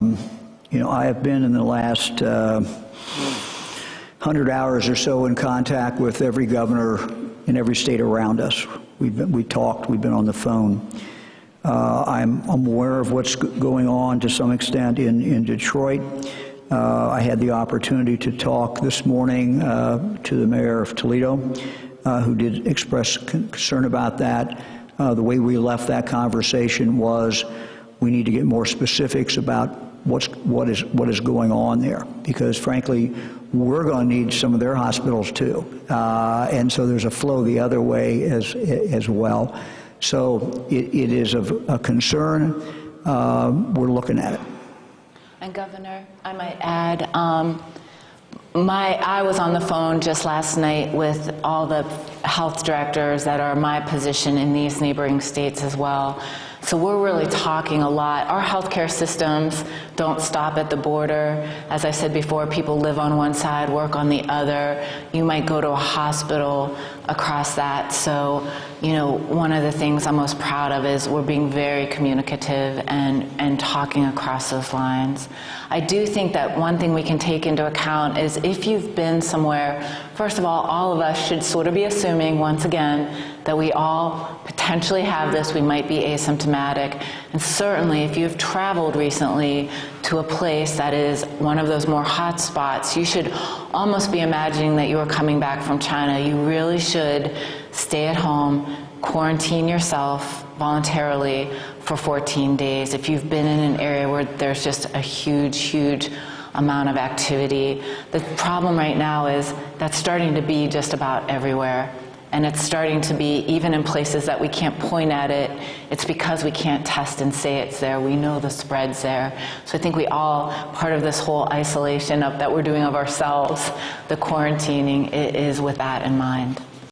I have been in the last 100 hours or so in contact with every governor in every state around us. We've been on the phone. I'm aware of what's going on to some extent in Detroit. I had the opportunity to talk this morning to the mayor of Toledo, who did express concern about that. The way we left that conversation was we need to get more specifics about what is going on there, because frankly we're going to need some of their hospitals too, and so there's a flow the other way as well. So it is of a concern. We're looking at it. And Governor, I might add, I was on the phone just last night with all the health directors that are my position in these neighboring states as well. So we're really talking a lot. Our healthcare systems don't stop at the border. As I said before, people live on one side, work on the other. You might go to a hospital across that. So, one of the things I'm most proud of is we're being very communicative and talking across those lines. I do think that one thing we can take into account is if you've been somewhere, first of all of us should sort of be assuming, once again, that we all potentially have this. We might be asymptomatic. And certainly if you've traveled recently to a place that is one of those more hot spots, you should almost be imagining that you are coming back from China. You really should stay at home, quarantine yourself voluntarily for 14 days. If you've been in an area where there's just a huge amount of activity. The problem right now is that's starting to be just about everywhere. And it's starting to be even in places that we can't point at it. It's because we can't test and say it's there. We know the spread's there. So I think we all, part of this whole isolation that we're doing of ourselves, the quarantining, is with that in mind.